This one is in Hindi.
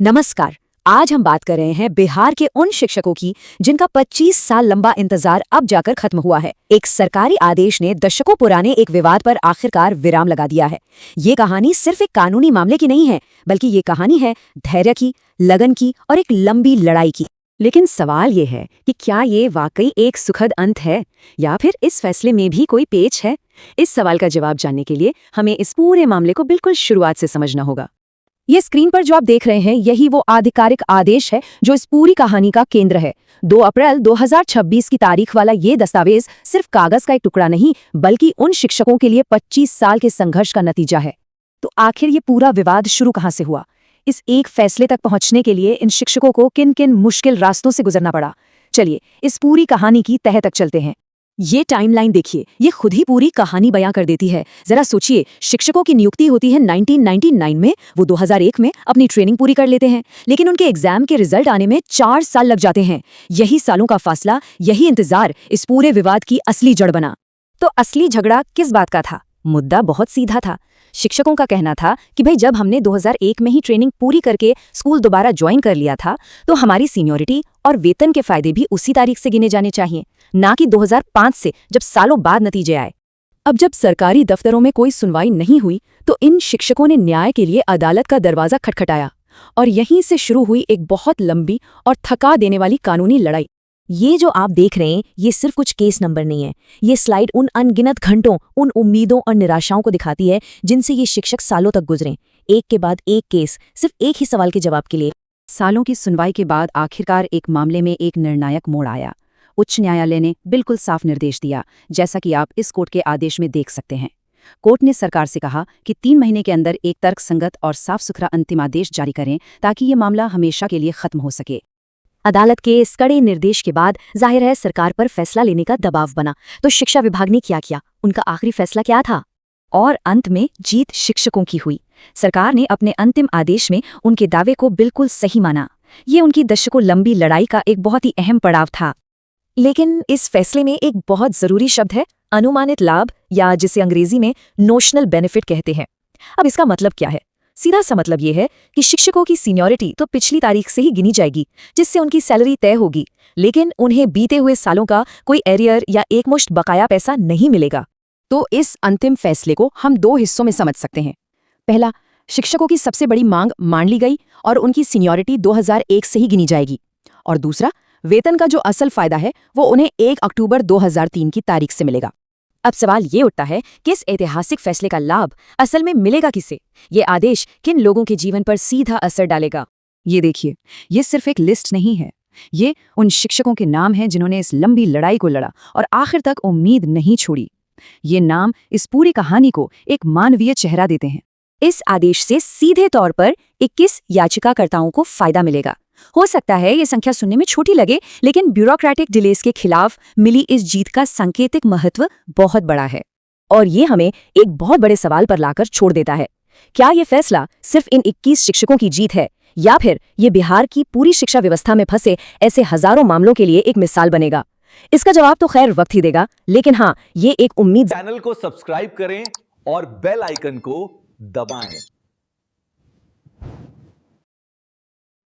नमस्कार। आज हम बात कर रहे हैं बिहार के उन शिक्षकों की जिनका 25 साल लंबा इंतजार अब जाकर खत्म हुआ है। एक सरकारी आदेश ने दशकों पुराने एक विवाद पर आखिरकार विराम लगा दिया है। ये कहानी सिर्फ एक कानूनी मामले की नहीं है, बल्कि ये कहानी है धैर्य की, लगन की और एक लंबी लड़ाई की। लेकिन सवाल ये है कि क्या ये वाकई एक सुखद अंत है या फिर इस फैसले में भी कोई पेच है? इस सवाल का जवाब जानने के लिए हमें इस पूरे मामले को बिल्कुल शुरुआत से समझना होगा। ये स्क्रीन पर जो आप देख रहे हैं, यही वो आधिकारिक आदेश है जो इस पूरी कहानी का केंद्र है। 2 अप्रैल 2026 की तारीख वाला ये दस्तावेज सिर्फ कागज का एक टुकड़ा नहीं, बल्कि उन शिक्षकों के लिए 25 साल के संघर्ष का नतीजा है। तो आखिर ये पूरा विवाद शुरू कहाँ से हुआ? इस एक फैसले तक पहुंचने के लिए इन शिक्षकों को किन किन मुश्किल रास्तों से गुजरना पड़ा? चलिए इस पूरी कहानी की तह तक चलते हैं। ये टाइमलाइन देखिए, ये खुद ही पूरी कहानी बयां कर देती है। जरा सोचिए, शिक्षकों की नियुक्ति होती है 1999 में, वो 2001 में अपनी ट्रेनिंग पूरी कर लेते हैं, लेकिन उनके एग्जाम के रिजल्ट आने में 4 साल लग जाते हैं। यही सालों का फासला, यही इंतजार इस पूरे विवाद की असली जड़ बना। तो असली झगड़ा किस बात का था? मुद्दा बहुत सीधा था। शिक्षकों का कहना था कि भाई, जब हमने 2001 में ही ट्रेनिंग पूरी करके स्कूल दोबारा ज्वाइन कर लिया था, तो हमारी सीनियरिटी और वेतन के फायदे भी उसी तारीख से गिने जाने चाहिए, ना कि 2005 से, जब सालों बाद नतीजे आए। अब जब सरकारी दफ्तरों में कोई सुनवाई नहीं हुई, तो इन शिक्षकों ने न्याय के लिए अदालत का दरवाजा खटखटाया, और यहीं से शुरू हुई एक बहुत लंबी और थका देने वाली कानूनी लड़ाई। ये जो आप देख रहे हैं, ये सिर्फ कुछ केस नंबर नहीं है। ये स्लाइड उन अनगिनत घंटों, उन उम्मीदों और निराशाओं को दिखाती है जिनसे ये शिक्षक सालों तक गुजरे, एक के बाद एक केस, सिर्फ एक ही सवाल के जवाब के लिए। सालों की सुनवाई के बाद आखिरकार एक मामले में एक निर्णायक मोड़ आया। उच्च न्यायालय ने बिल्कुल साफ निर्देश दिया, जैसा कि आप इस कोर्ट के आदेश में देख सकते हैं। कोर्ट ने सरकार से कहा कि 3 महीने के अंदर एक तर्कसंगत और साफ सुथरा अंतिम आदेश जारी करें, ताकि ये मामला हमेशा के लिए खत्म हो सके। अदालत के इस कड़े निर्देश के बाद जाहिर है सरकार पर फैसला लेने का दबाव बना। तो शिक्षा विभाग ने क्या किया? उनका आखिरी फैसला क्या था? और अंत में जीत शिक्षकों की हुई। सरकार ने अपने अंतिम आदेश में उनके दावे को बिल्कुल सही माना। ये उनकी दशकों लंबी लड़ाई का एक बहुत ही अहम पड़ाव था। लेकिन इस फैसले में एक बहुत जरूरी शब्द है, अनुमानित लाभ, या जिसे अंग्रेजी में नोशनल बेनिफिट कहते हैं। अब इसका मतलब क्या है? सीधा सा मतलब ये है कि शिक्षकों की सीनियरिटी तो पिछली तारीख से ही गिनी जाएगी, जिससे उनकी सैलरी तय होगी, लेकिन उन्हें बीते हुए सालों का कोई एरियर या एकमुश्त बकाया पैसा नहीं मिलेगा। तो इस अंतिम फैसले को हम 2 हिस्सों में समझ सकते हैं। पहला, शिक्षकों की सबसे बड़ी मांग मान ली गई और उनकी सीनियरिटी 2001 से ही गिनी जाएगी। और दूसरा, वेतन का जो असल फायदा है वो उन्हें 1 अक्टूबर 2003 की तारीख से मिलेगा। अब सवाल ये उठता है कि इस ऐतिहासिक फैसले का लाभ असल में मिलेगा किसे? ये आदेश किन लोगों के जीवन पर सीधा असर डालेगा? ये देखिए, ये सिर्फ एक लिस्ट नहीं है। ये उन शिक्षकों के नाम हैं जिन्होंने इस लंबी लड़ाई को लड़ा और आखिर तक उम्मीद नहीं छोड़ी। ये नाम इस पूरी कहानी को एक मानवीय चेहरा देते हैं। इस आदेश से सीधे तौर पर 21 याचिकाकर्ताओं को फायदा मिलेगा। हो सकता है ये संख्या सुनने में छोटी लगे, लेकिन ब्यूरोक्रेटिक डिलेस के खिलाफ मिली इस जीत का सांकेतिक महत्व बहुत बड़ा है। और ये हमें एक बहुत बड़े सवाल पर लाकर छोड़ देता है। क्या ये फैसला सिर्फ इन 21 शिक्षकों की जीत है, या फिर ये बिहार की पूरी शिक्षा व्यवस्था में फंसे ऐसे हजारों मामलों के लिए एक मिसाल बनेगा? इसका जवाब तो खैर वक्त ही देगा, लेकिन हाँ, ये एक उम्मीद। चैनल को सब्सक्राइब करें और बेल आइकन को दबाएं।